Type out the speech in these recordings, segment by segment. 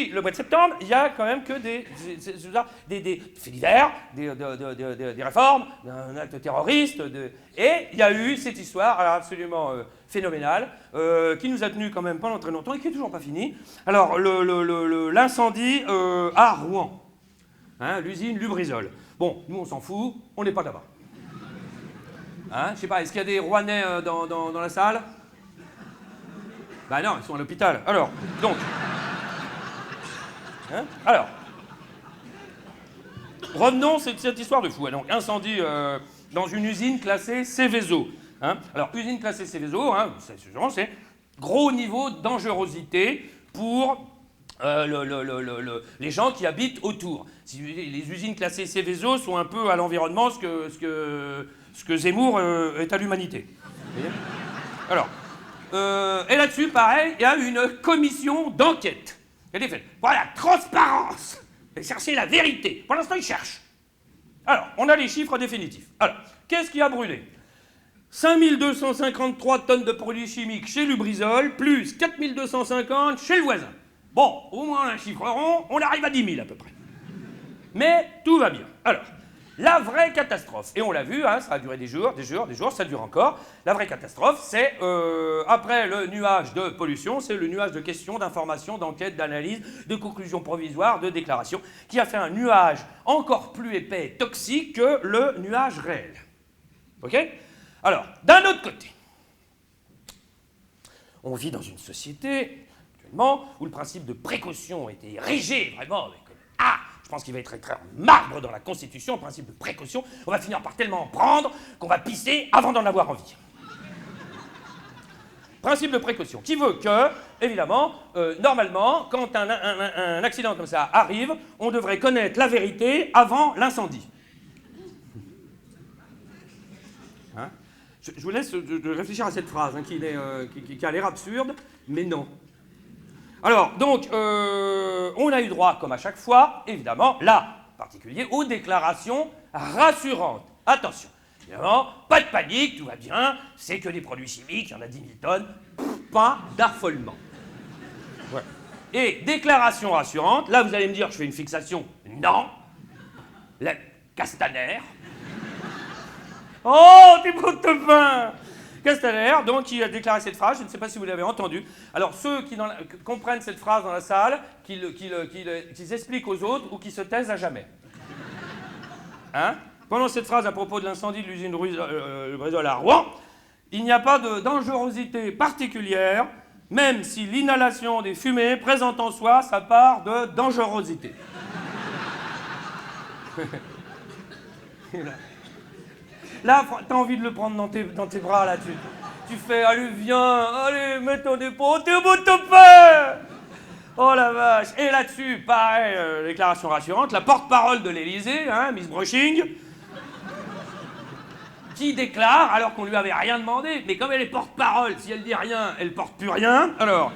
depuis le mois de septembre, il n'y a quand même que des faits divers, des réformes, un acte terroriste, et il y a eu cette histoire alors, absolument phénoménale qui nous a tenus quand même pendant très longtemps et qui n'est toujours pas finie. Alors, l'incendie à Rouen, hein, l'usine Lubrizol. Bon, nous on s'en fout, on n'est pas là-bas. Hein, je sais pas, est-ce qu'il y a des Rouennais dans la salle? Bah non, ils sont à l'hôpital. Alors, donc... Hein, alors... Revenons à cette histoire de fou. Donc, incendie dans une usine classée Seveso. Hein. Alors, usine classée Seveso, hein, c'est gros niveau de dangerosité pour les gens qui habitent autour. Les usines classées Seveso sont un peu à l'environnement ce que Zemmour est à l'humanité. Alors, et là-dessus, pareil, il y a une commission d'enquête. Elle est faite. Voilà, transparence. Chercher la vérité. Pour l'instant, ils cherchent. Alors, on a les chiffres définitifs. Alors, qu'est-ce qui a brûlé? 5253 tonnes de produits chimiques chez Lubrizol, plus 4250 chez le voisin. Bon, au moins un chiffre rond, on arrive à 10 000 à peu près. Mais tout va bien. Alors, la vraie catastrophe, et on l'a vu, hein, ça a duré des jours, ça dure encore. La vraie catastrophe, c'est, après le nuage de pollution, c'est le nuage de questions, d'informations, d'enquêtes, d'analyses, de conclusions provisoires, de déclarations, qui a fait un nuage encore plus épais et toxique que le nuage réel. OK? Alors, d'un autre côté, on vit dans une société, actuellement, où le principe de précaution a été érigé, vraiment, avec je pense qu'il va être écrit en marbre dans la Constitution, le principe de précaution. On va finir par tellement en prendre qu'on va pisser avant d'en avoir envie. Principe de précaution, qui veut que, évidemment, normalement, quand un accident comme ça arrive, on devrait connaître la vérité avant l'incendie. Hein? Je vous laisse de réfléchir à cette phrase, hein, qui a l'air absurde, mais non. Alors, donc, on a eu droit, comme à chaque fois, évidemment, là, en particulier, aux déclarations rassurantes. Attention, évidemment, pas de panique, tout va bien, c'est que des produits chimiques, il y en a 10 000 tonnes, pas d'affolement. Ouais. Et déclaration rassurante, là, vous allez me dire que je fais une fixation. Non. La Castaner. Oh, t'es beau de pain! Castaner, donc, qui a déclaré cette phrase, je ne sais pas si vous l'avez entendu. Alors, ceux qui comprennent cette phrase dans la salle, qu'ils expliquent aux autres ou qui se taisent à jamais. Hein? Pendant cette phrase à propos de l'incendie de l'usine Lubrizol à Rouen, il n'y a pas de dangerosité particulière, même si l'inhalation des fumées présente en soi sa part de dangerosité. Là, t'as envie de le prendre dans tes bras, là, tu fais, allez, viens, allez, mets ton épaule, t'es au bout de ton pain! Oh la vache! Et là-dessus, pareil, déclaration rassurante, la porte-parole de l'Élysée, hein, Miss Brushing, qui déclare, alors qu'on lui avait rien demandé, mais comme elle est porte-parole, si elle dit rien, elle porte plus rien, alors,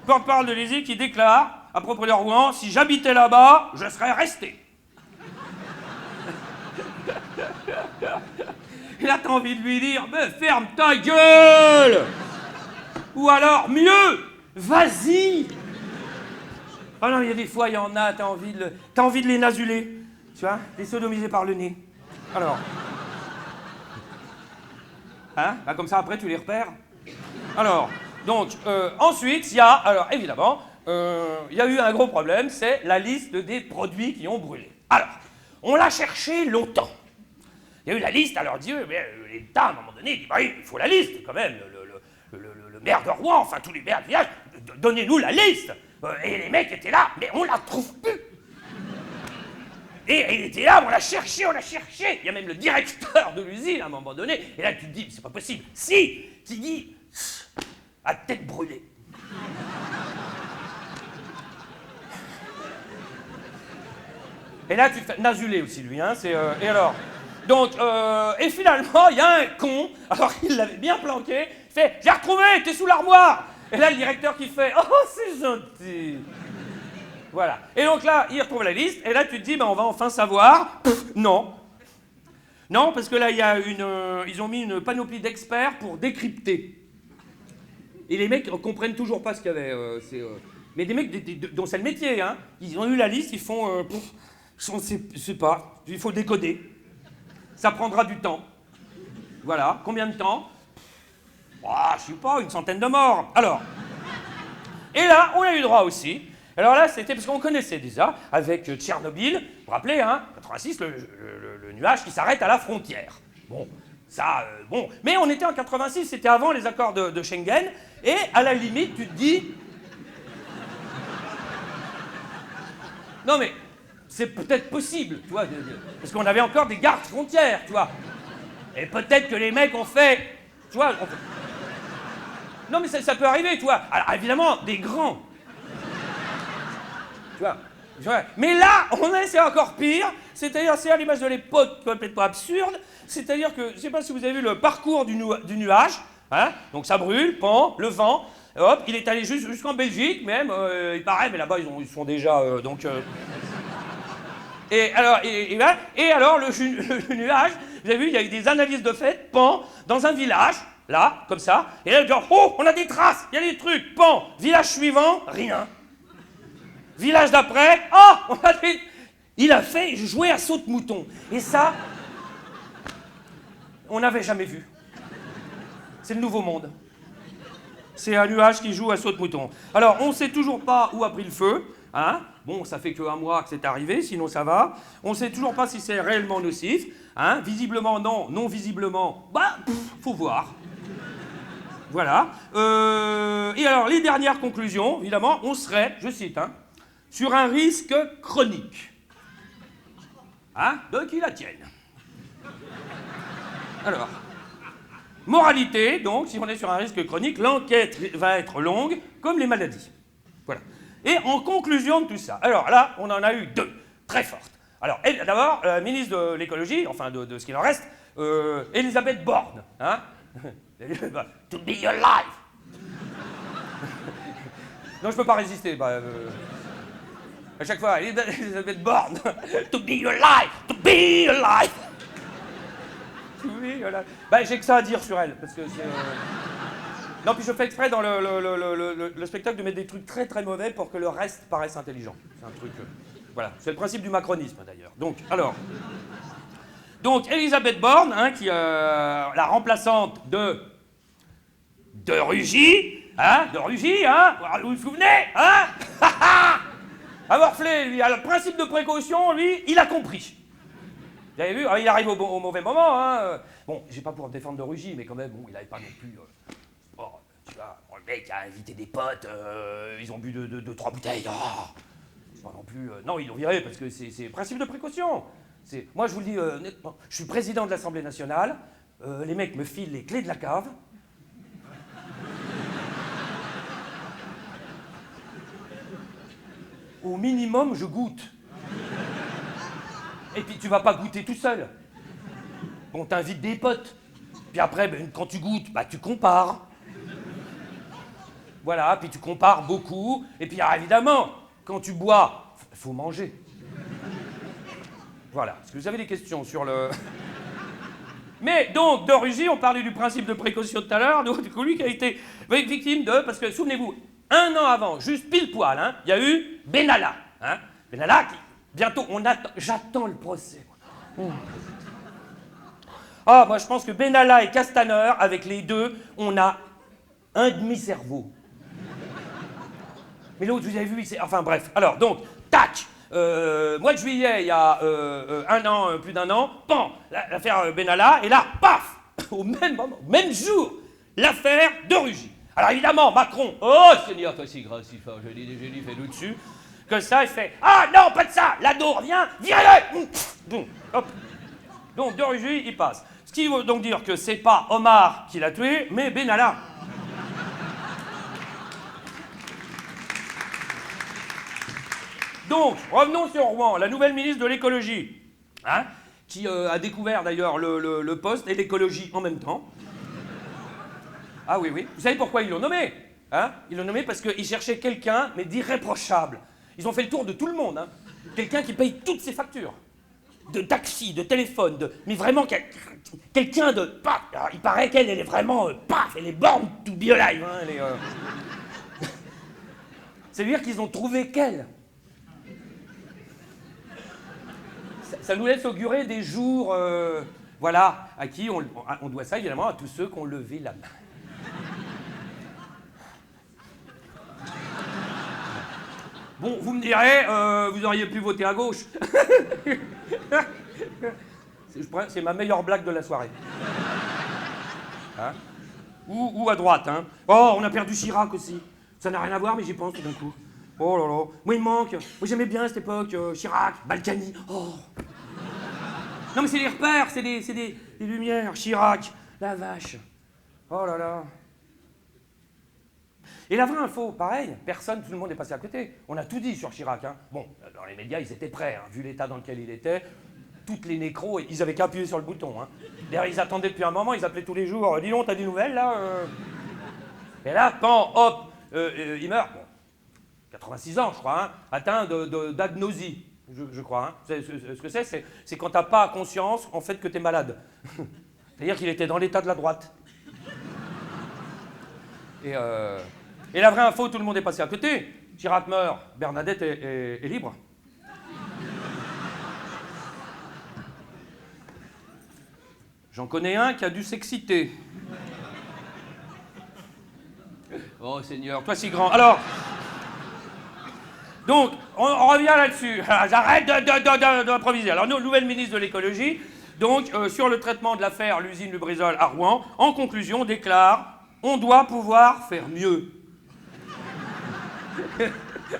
porte-parole de l'Élysée qui déclare, à propos de Rouen, si j'habitais là-bas, je serais resté. Et là, t'as envie de lui dire, mais ferme ta gueule! Ou alors, mieux, vas-y! Ah non, il y a des fois, il y en a, t'as envie de les nasuler, tu vois, les sodomiser par le nez. Alors. Hein? Bah, comme ça, après, tu les repères. Alors, donc, ensuite, il y a, alors, évidemment, il y a eu un gros problème, c'est la liste des produits qui ont brûlé. Alors, on l'a cherché longtemps. Il y a eu la liste, alors Dieu, l'État, à un moment donné, il dit, bah, il faut la liste, quand même, le maire de Rouen, enfin, tous les maires du village, donnez-nous la liste. Et les mecs étaient là, mais on la trouve plus. Et il était là, on l'a cherché. Il y a même le directeur de l'usine, à un moment donné, et là, tu te dis, c'est pas possible. Si, tu dis, à tête brûlée. Et là, tu te fais nasulé aussi, lui, hein, et alors... Donc, et finalement, il y a un con, alors qu'il l'avait bien planqué, il fait « J'ai retrouvé, t'es sous l'armoire !» Et là, le directeur qui fait « Oh, c'est gentil !» Voilà. Et donc là, il retrouve la liste, et là, tu te dis « Ben, on va enfin savoir. » Non. Non, parce que là, ils ont mis une panoplie d'experts pour décrypter. Et les mecs ne comprennent toujours pas ce qu'il y avait. mais des mecs dont c'est le métier, hein. Ils ont eu la liste, ils font... je sais pas, il faut décoder. Ça prendra du temps. Voilà, combien de temps? Je sais pas, une centaine de morts. Alors, et là, on a eu droit aussi. Alors là, c'était parce qu'on connaissait déjà, avec Tchernobyl, vous vous rappelez, hein, 86, le nuage qui s'arrête à la frontière. Bon, ça, bon. Mais on était en 86, c'était avant les accords de Schengen, et à la limite, tu te dis... Non mais, c'est peut-être possible, tu vois, parce qu'on avait encore des gardes frontières, tu vois. Et peut-être que les mecs ont fait... Tu vois, non mais ça peut arriver, tu vois. Alors évidemment, des grands. Tu vois. Mais là, c'est encore pire. C'est-à-dire, c'est à l'image de l'époque complètement absurde. C'est-à-dire que, je ne sais pas si vous avez vu le parcours du nuage. Hein, donc ça brûle, pan, le vent. Hop, il est allé jusqu'en Belgique même. Il paraît, mais là-bas, ils sont déjà... Et alors, le nuage, vous avez vu, il y a eu des analyses de fait, pan, dans un village, là, comme ça. Et là, genre, oh, on a des traces, il y a des trucs, pan. Village suivant, rien. Village d'après, oh, on a des... Il a fait jouer à saute-mouton. Et ça, on n'avait jamais vu. C'est le nouveau monde. C'est un nuage qui joue à saute-mouton. Alors, on ne sait toujours pas où a pris le feu, hein. Bon, ça fait qu'un mois que c'est arrivé, sinon ça va. On ne sait toujours pas si c'est réellement nocif, hein. Visiblement non, non visiblement, faut voir. Voilà. Et alors, les dernières conclusions, évidemment, on serait, je cite, hein, sur un risque chronique. Hein, de qui la tienne. Alors, moralité, donc, si on est sur un risque chronique, l'enquête va être longue, comme les maladies. Voilà. Et en conclusion de tout ça, alors là, on en a eu deux, très fortes. Alors, d'abord, la ministre de l'écologie, enfin de ce qu'il en reste, Elisabeth Borne, hein. To be alive. Non, je peux pas résister. À chaque fois, Elisabeth Borne. To be alive. To be alive. To be alive. J'ai que ça à dire sur elle, parce que c'est... Non, puis je fais exprès dans le spectacle de mettre des trucs très très mauvais pour que le reste paraisse intelligent. C'est un truc... voilà, c'est le principe du macronisme d'ailleurs. Donc, Elisabeth Borne, hein, qui la remplaçante de Rugy, hein, vous vous souvenez, hein. Avorflé, lui, a le principe de précaution, lui, il a compris. Vous avez vu, il arrive au mauvais moment, hein. Bon, j'ai pas pour défendre de Rugy, mais quand même, bon, il avait pas non plus... tu vois, le mec a invité des potes, ils ont bu 2-3 bouteilles, pas non plus... non, ils l'ont viré parce que c'est principe de précaution. Moi, je vous le dis, honnêtement, je suis président de l'Assemblée nationale, les mecs me filent les clés de la cave. Au minimum, je goûte. Et puis, tu vas pas goûter tout seul. Bon, t'invites des potes. Puis après, quand tu goûtes, tu compares. Voilà, puis tu compares beaucoup. Et puis, évidemment, quand tu bois, faut manger. Voilà. Est-ce que vous avez des questions sur le... Mais donc, de Rugy, on parlait du principe de précaution tout à l'heure, donc lui qui a été victime de... Parce que, souvenez-vous, 1 an avant, juste pile poil, hein, il y a eu Benalla. Hein, Benalla qui... Bientôt, j'attends le procès. Moi je pense que Benalla et Castaner, avec les deux, on a un demi-cerveau. Mais l'autre, vous avez vu, enfin bref. Alors, donc, tac, mois de juillet, il y a plus d'un an, pan, l'affaire Benalla, et là, paf, au même moment, même jour, l'affaire de Rugy. Alors évidemment, Macron, oh Seigneur, toi si gracieux, je l'ai fait nous dessus, que ça, il fait, ah non, pas de ça, l'ado revient, virez-le. Boum, hop. Donc, de Rugy, il passe. Ce qui veut donc dire que c'est pas Omar qui l'a tué, mais Benalla. Donc, revenons sur Rouen, la nouvelle ministre de l'écologie, hein, qui a découvert d'ailleurs le poste et l'écologie en même temps. Ah oui, oui. Vous savez pourquoi ils l'ont nommé, hein? Ils l'ont nommé parce qu'ils cherchaient quelqu'un, mais d'irréprochable. Ils ont fait le tour de tout le monde, hein. Quelqu'un qui paye toutes ses factures. De taxi, de téléphone, mais vraiment quelqu'un de... Paf. Alors, il paraît qu'elle est vraiment... paf, elle est born to be alive, hein, elle est... Ça veut dire qu'ils ont trouvé qu'elle. Ça nous laisse augurer des jours, voilà, à qui on doit ça évidemment à tous ceux qui ont levé la main. Bon, vous me direz, vous auriez pu voter à gauche. C'est ma meilleure blague de la soirée. Hein? Ou à droite, hein. Oh, on a perdu Chirac aussi. Ça n'a rien à voir, mais j'y pense tout d'un coup. Oh là là. Moi, il me manque. Moi, j'aimais bien cette époque. Chirac, Balkany. Oh. Non, mais c'est des repères, c'est des lumières. Chirac, la vache. Oh là là. Et la vraie info, pareil, tout le monde est passé à côté. On a tout dit sur Chirac. Hein. Bon, dans les médias, ils étaient prêts, hein, vu l'état dans lequel il était. Toutes les nécros, ils avaient qu'à appuyer sur le bouton. Hein. D'ailleurs, ils attendaient depuis un moment, ils appelaient tous les jours. Dis donc, t'as des nouvelles, là Et là, pan, hop, il meurt. Bon, 86 ans, je crois, hein, atteint d'agnosie, je crois. Hein. Ce que c'est quand t'as pas conscience, en fait, que t'es malade. C'est-à-dire qu'il était dans l'état de la droite. Et la vraie info, tout le monde est passé à côté. Chirac meurt, Bernadette est libre. J'en connais un qui a dû s'exciter. Oh Seigneur, toi si grand. Alors, donc, on revient là-dessus. J'arrête d'improviser. Alors, nouvelle ministre de l'écologie, donc, sur le traitement de l'affaire l'usine Lubrizol à Rouen, en conclusion, déclare « On doit pouvoir faire mieux ».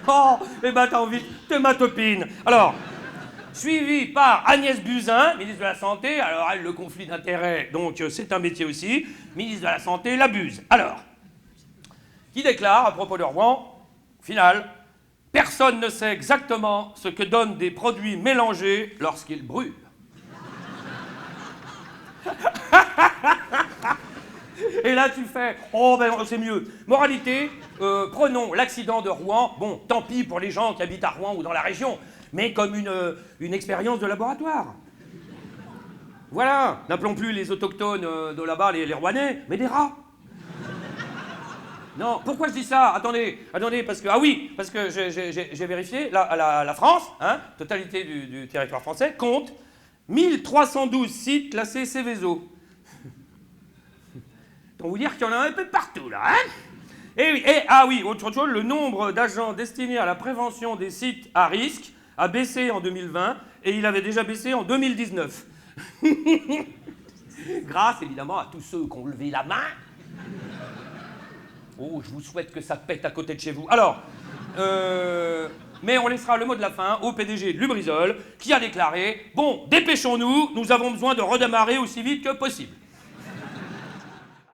Oh, eh ben t'as envie, t'es ma topine. Alors, suivi par Agnès Buzyn, ministre de la Santé. Alors, elle, le conflit d'intérêts, donc c'est un métier aussi. Ministre de la Santé, la Buse. Alors, qui déclare à propos de Rouen, au final, personne ne sait exactement ce que donnent des produits mélangés lorsqu'ils brûlent. Et là, tu fais « Oh, ben c'est mieux ». Moralité, prenons l'accident de Rouen. Bon, tant pis pour les gens qui habitent à Rouen ou dans la région, mais comme une expérience de laboratoire. Voilà, n'appelons plus les autochtones de là-bas les Rouennais, mais des rats. Non, pourquoi je dis ça? Attendez, parce que j'ai vérifié, la France, hein, totalité du territoire français, compte 1312 sites classés Céveso. Pour vous dire qu'il y en a un peu partout, là, hein? Et autre chose, le nombre d'agents destinés à la prévention des sites à risque a baissé en 2020 et il avait déjà baissé en 2019. Grâce, évidemment, à tous ceux qui ont levé la main. Oh, je vous souhaite que ça pète à côté de chez vous. Alors, mais on laissera le mot de la fin au PDG de Lubrizol qui a déclaré « Bon, dépêchons-nous, nous avons besoin de redémarrer aussi vite que possible ».